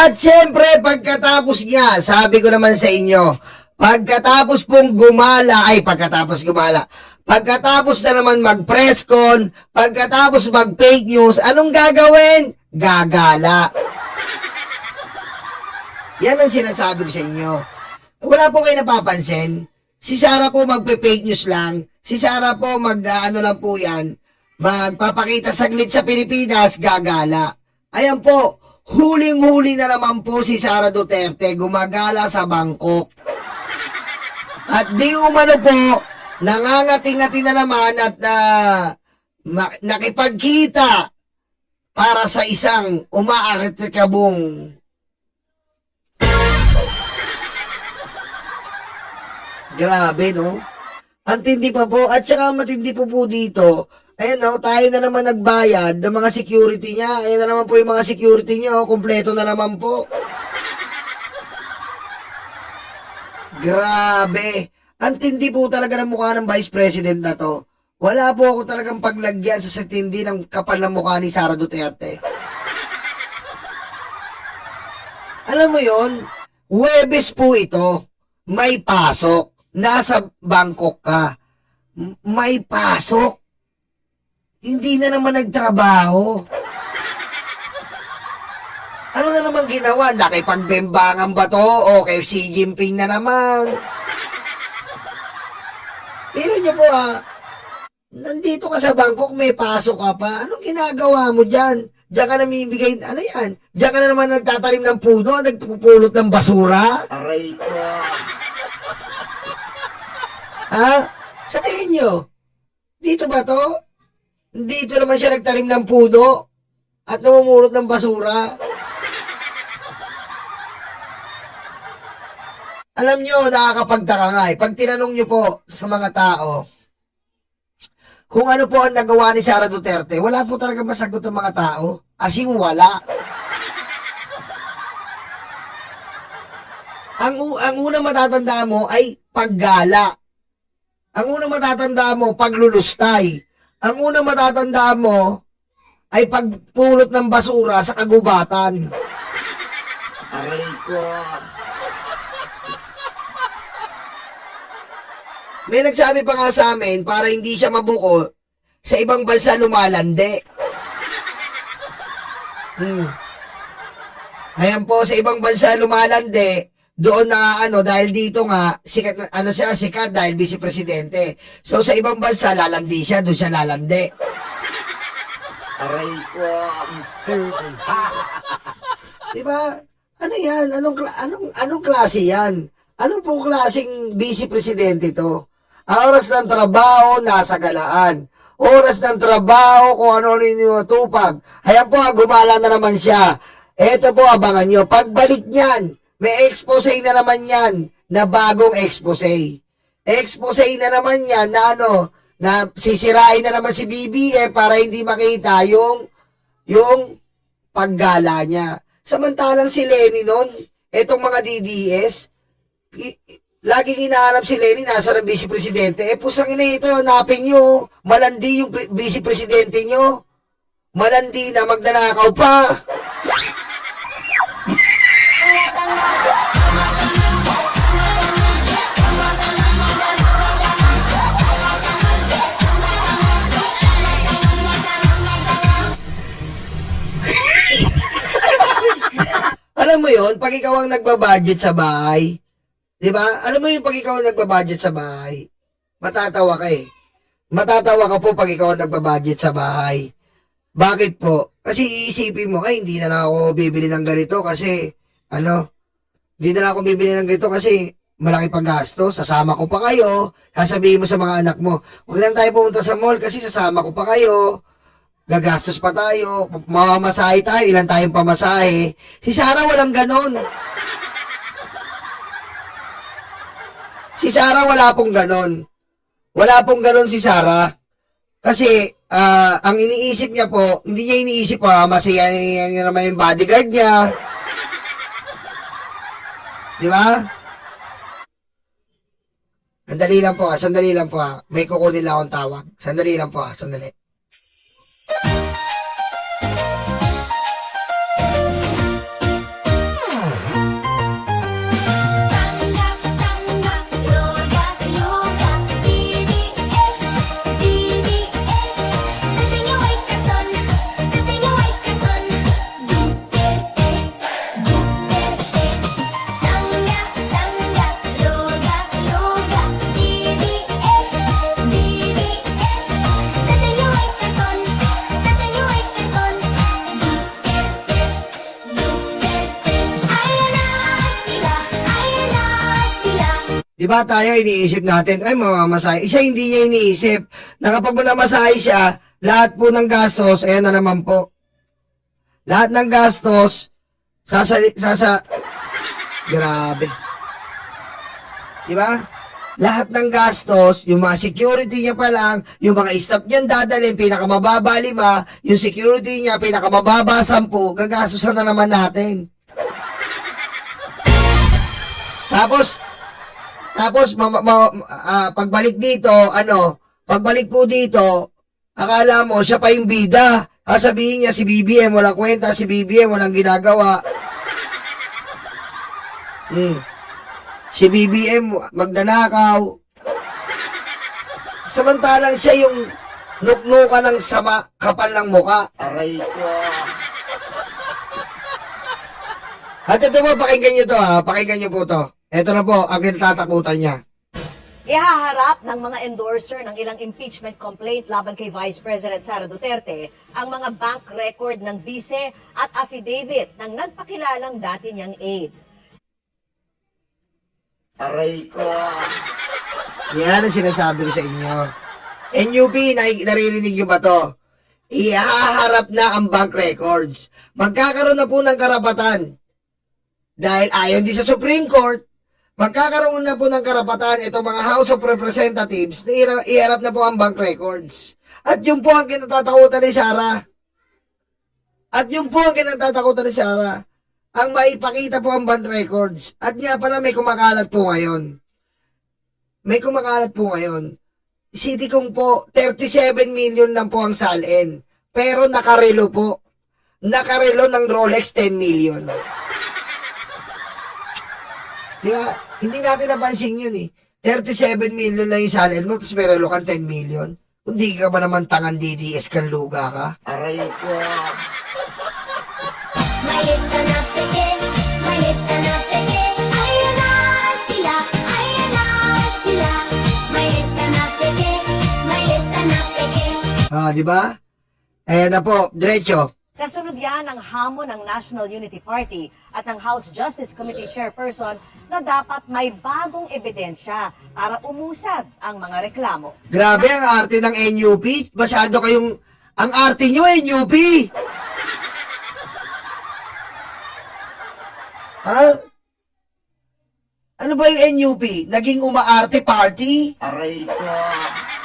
At syempre, pagkatapos nga, sabi ko naman sa inyo, pagkatapos na naman mag-press con, pagkatapos mag-fake news, anong gagawin? Gagala. Yan ang sinasabi ko sa inyo. Wala po kayo napapansin. Si Sara po magpe-fake news lang. Si Sara po lang po yan. Magpapakita saglit sa Pilipinas, gagala. Ayan po, huling-huli na naman po si Sara Duterte gumagala sa Bangkok. At di umano po, nangangati-ngati na naman at nakipagkita para sa isang umaakitikabong grabe, no? Ang tindi pa po, at saka matindi po dito, ayan, no, tayo na naman nagbayad ng mga security niya. Ayan na naman po yung mga security niya, kumpleto na naman po. Grabe. Ang tindi po talaga ng mukha ng Vice President na to. Wala po ako talagang paglagyan sa tindi ng kapal ng mukha ni Sara Duterte. Alam mo yon, Huwebes po ito. May pasok. Nasa Bangkok ka. May pasok. Hindi na naman nagtrabaho. Ano na naman ginawa? Nakipagbembangan ba to? O kay Xi Jinping na naman? Pero nyo po nandito ka sa Bangkok, may pasok ka pa. Anong ginagawa mo dyan? Diyan ka namimigay, ano yan? Diyan ka na naman nagtatanim ng puno, nagpupulot ng basura? Aray ko. Sa tingin nyo, dito ba to? Dito naman siya nagtanim ng puno at namumulot ng basura. Alam nyo, nakakapagtaka nga eh. Pag tinanong nyo po sa mga tao, kung ano po ang nagawa ni Sara Duterte, wala po talaga masagot ng mga tao. As in, wala. Ang unang matatandaan mo ay paggala. Ang unang matatandaan mo, paglulustay. Ang unang matatandaan mo ay pagpulot ng basura sa kagubatan. Aray ko. May nagsabi pa nga sa amin, para hindi siya mabuko, sa ibang bansa lumalande. Ayan po, sa ibang bansa lumalande, doon na dahil dito nga, sikat, sikat dahil vice-presidente. So sa ibang bansa, lalandi siya, doon siya lalande. Aray ko. Diba? Ano yan? Anong klase yan? Anong pong klaseng vice-presidente to? Oras ng trabaho, nasa galaan. Oras ng trabaho, kung ano yung tupag. Ayan po, gumala na naman siya. Eto po, abangan nyo. Pagbalik niyan, may expose na naman yan, na bagong expose. Expose na naman yan, na sisirain na naman si BBM para hindi makita yung paggala niya. Samantalang si Lenny nun, etong mga DDS, laging hinahanap si Lenny, nasa ng vice-presidente. Pusang ina ito, hanapin nyo. Malandi yung vice-presidente nyo. Malandi na, magnanakaw pa. Alam mo yon, pag ikaw ang nagbabudget sa bahay, diba? Alam mo yung pag ikaw ang nagbabudget sa bahay, matatawa ka eh. Matatawa ka po pag ikaw ang nagbabudget sa bahay. Bakit po? Kasi iisipin mo, ay hindi na lang ako bibili ng ganito kasi, hindi na lang ako bibili ng ganito kasi malaki pang gasto, sasama ko pa kayo, sasabihin mo sa mga anak mo, huwag lang tayo pumunta sa mall kasi sasama ko pa kayo, gagastos pa tayo, mamamasahe tayo, ilan tayong pamasahe. Si Sara walang ganon. Si Sara wala pong ganon. Wala pong ganon si Sara. Kasi, ang iniisip niya po, hindi niya iniisip masaya niya naman yung bodyguard niya. Di ba? Sandali lang po. May kukunin lang akong tawag. Sandali lang po. Sandali. Di ba tayo iniisip natin, ay mamamasahe. Siya hindi niya iniisip na kapag manamasahe siya, lahat po ng gastos, ayan na naman po. Lahat ng gastos, grabe. Di ba? Lahat ng gastos, yung mga security niya pa lang, yung mga staff niyan dadalhin, pinakamababa 5, yung security niya, pinakamababa 10, gagastosan na naman natin. Tapos, pagbalik dito, pagbalik po dito, akala mo, siya pa yung bida. Sabihin niya, si BBM, walang kwenta, si BBM, walang ginagawa. Si BBM, magdanakaw. Samantalang siya yung nuknuka ng sama, kapal ng muka. Aray ko. At ito po, pakinggan nyo to pakinggan nyo po to. Ito na po, ang kinatatakutan niya. Ihaharap ng mga endorser ng ilang impeachment complaint laban kay Vice President Sara Duterte ang mga bank record ng bise at affidavit ng nagpakilalang dati niyang aide. Aray ko. Yan ang sinasabi ko sa inyo. NUP, naririnig nyo ba to? Ihaharap na ang bank records. Magkakaroon na po ng karapatan. Dahil ayon din sa Supreme Court, magkakaroon na po ng karapatan itong mga House of Representatives na iharap na po ang bank records. At yun po ang kinatatakutan ni Sara. Ang maipakita po ang bank records. At nga pala may kumakalat po ngayon. City Kong po, 37 million lang po ang salin. Pero nakarelo po. Nakarelo ng Rolex 10 million. Di ba? Hindi natin napansin yun 37 million lang yung salin mo, tapos may relo kang 10 million. Hindi ka ba naman tangan DDS kan luga ka? Aray ko. Malit ka na peke, ayan na sila, malit ka na peke. Di ba? Ayan na po, diretso. Kasunod yan ang hamon ng National Unity Party at ng House Justice Committee Chairperson na dapat may bagong ebidensya para umusad ang mga reklamo. Grabe ang arte ng NUP. Masyado kayong, ang arte nyo NUP. Ano ba yung NUP? Naging umaarte party? Aray ko.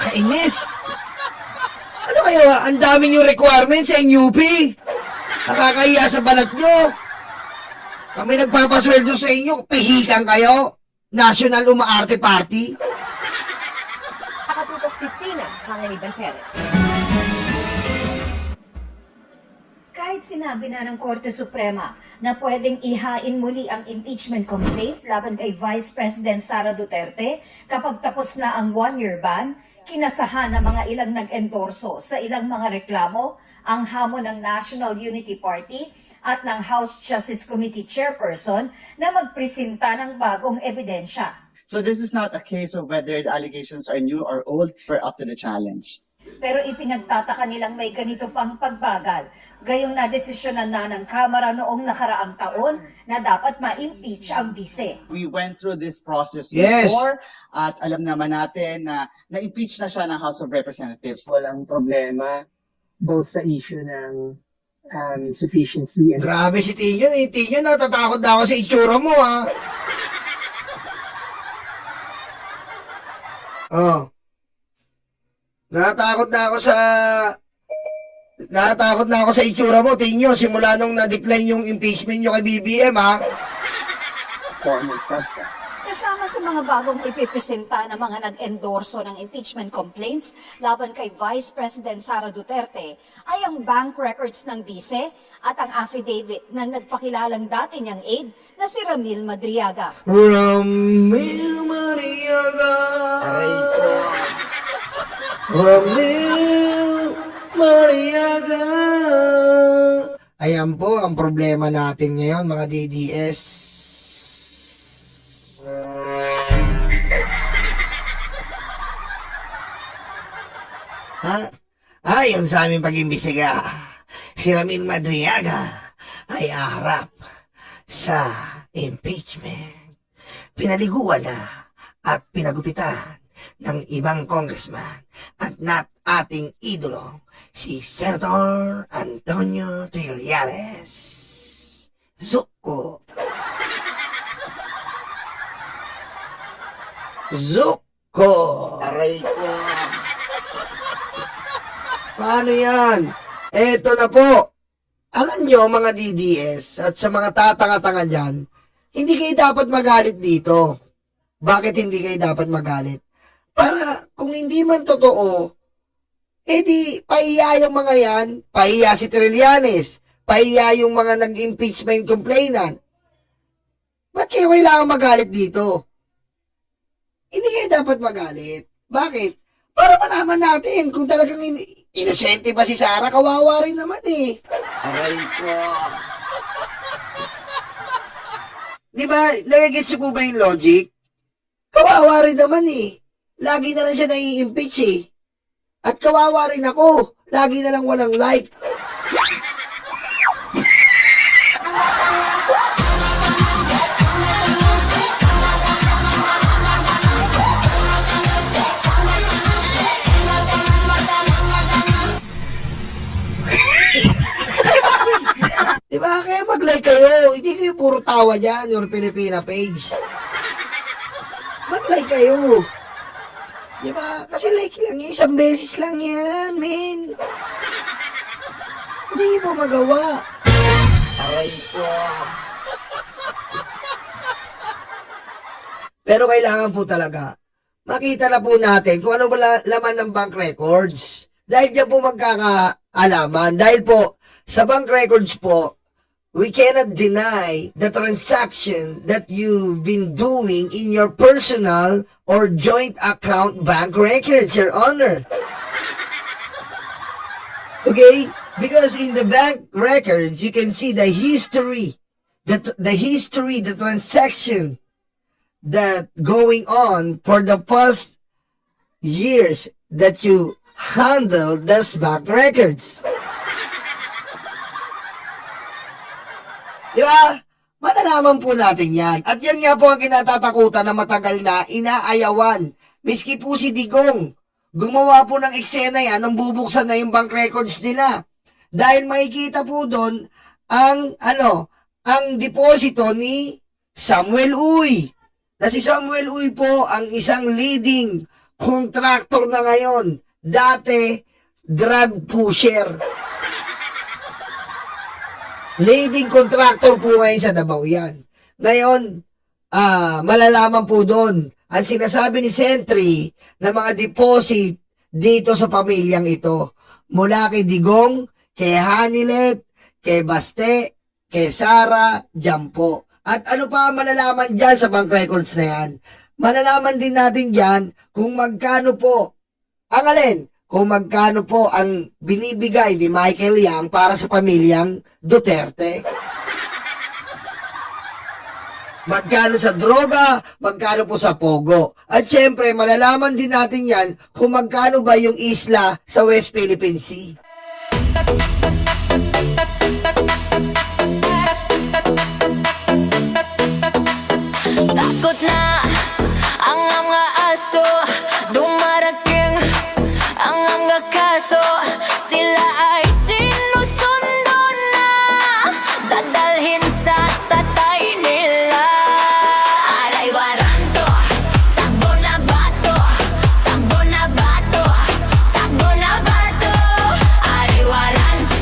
Kainis. Ano kayo? Ang dami yung requirements sa NUP. Nakakahiya sa balat nyo. Kami nagpapasweldo sa inyo, pihikan kayo. National Umaarte Party. Nakatutok si Pina Hanganiban Perez. Kahit sinabi na ng Korte Suprema na pwedeng ihain muli ang impeachment complaint laban kay Vice President Sara Duterte kapag tapos na ang one-year ban, kinasahan ng mga ilang nag-endorso sa ilang mga reklamo ang hamon ng National Unity Party at ng House Justice Committee Chairperson na magpresenta ng bagong ebidensya. So this is not a case of whether the allegations are new or old. We're up to the challenge. Pero ipinagtataka nilang may ganito pang pagbagal. Gayong nadesisyonan na ng Kamara noong nakaraang taon na dapat ma-impeach ang bise. We went through this process Yes. before at alam naman natin na na-impeach na siya ng House of Representatives. Walang problema both sa issue ng sufficiency and Grabe si Tinyo. Tinyo, natatakot na ako sa itsura mo, Natatakot na ako sa itsura mo, Tinyo, simula nung na-decline yung impeachment nyo kay BBM, formal substance. Kasama sa mga bagong ipipresenta ng mga nag-endorso ng impeachment complaints laban kay Vice President Sara Duterte ay ang bank records ng bise at ang affidavit na nagpakilalang dati niyang aide na si Ramil Madriaga. Ramil Madriaga. Aray ko. Ramil Madriaga. Ayan po ang problema natin ngayon, mga DDS. Ayon sa aming pag-imbisiga, si Ramil Madriaga ay aharap sa impeachment. Pinaliguan na at pinagupitan ng ibang congressman at not ating idolo, si Senator Antonio Trillanes. Zuko. Zuko. Aray ko. Paano yan? Eto na po. Alam nyo mga DDS at sa mga tatanga-tanga dyan, hindi kayo dapat magalit dito. Bakit hindi kayo dapat magalit? Para kung hindi man totoo, edi pahiya yung mga yan, pahiya si Trillanes, pahiya yung mga nag-impeachment complainant. Ba't kayo kailangan magalit dito? Hindi kayo dapat magalit. Bakit? Para malaman natin kung talagang inosente ba si Sara, kawawa rin naman eh. Aray ko. Di ba, nagigets po ba yung logic? Kawawa rin naman eh. Lagi na lang siya nai-impeach eh. At kawawa rin ako. Lagi na lang walang like. Diba? Kaya mag-like kayo. Hindi kayo puro tawa dyan, your Pilipina page. Mag-like kayo. Diba? Kasi like lang yan. Isang beses lang yan, men. Hindi mo magawa. Aray ko. Pero kailangan po talaga, makita na po natin kung ano ba laman ng bank records. Dahil dyan po magkakaalaman. Dahil po, sa bank records po, we cannot deny the transaction that you've been doing in your personal or joint account bank records, Your Honor. Okay? Because in the bank records, you can see the history, the transaction that going on for the past years that you handled those bank records. Di ba? Malalaman po natin yan. At yan nga po ang kinatatakutan na matagal na inaayawan. Miski po si Digong, gumawa po ng eksena yan nang bubuksan na yung bank records nila. Dahil makikita po doon ang deposito ni Samuel Uy. Na si Samuel Uy po ang isang leading contractor na ngayon. Dati, drug pusher. Leading contractor po ngayon sa Davao yan. Ngayon, malalaman po doon ang sinasabi ni Sentry na mga deposit dito sa pamilyang ito. Mula kay Digong, kay Hanilet, kay Baste, kay Sara, dyan po. At ano pa malalaman dyan sa bank records na yan? Malalaman din natin dyan kung magkano po ang alin? Kung magkano po ang binibigay ni Michael Yang para sa pamilyang Duterte. Magkano sa droga, magkano po sa pogo. At syempre, malalaman din natin yan kung magkano ba yung isla sa West Philippine Sea. Takot na ang mga aso, dumarating ang mga kaso. Sila ay sinusundo na, dadalhin sa tatay nila. Aray waranto, takbo na bato, takbo na bato, takbo na bato. Aray waranto,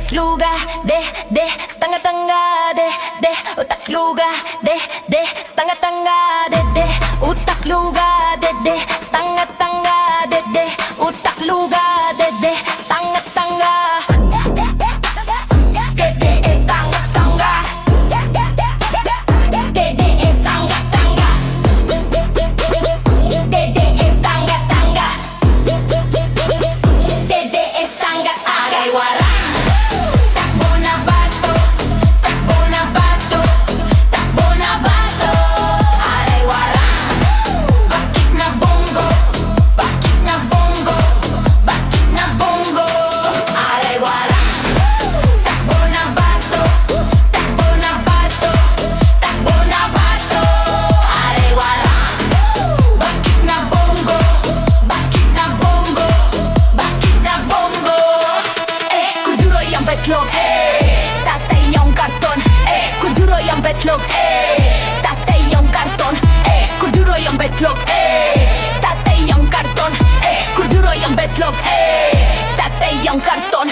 utakluga, de, stanga-tanga, de, utakluga, de, stanga-tanga, de, utakluga, de, stanga-tanga, de, utakluga, de, stanga-tanga. Tatay yung karton, kuduro yung betlog, tatay yung karton, kuduro yung betlog, tatay yung karton, kuduro yung betlog, tatay yung karton,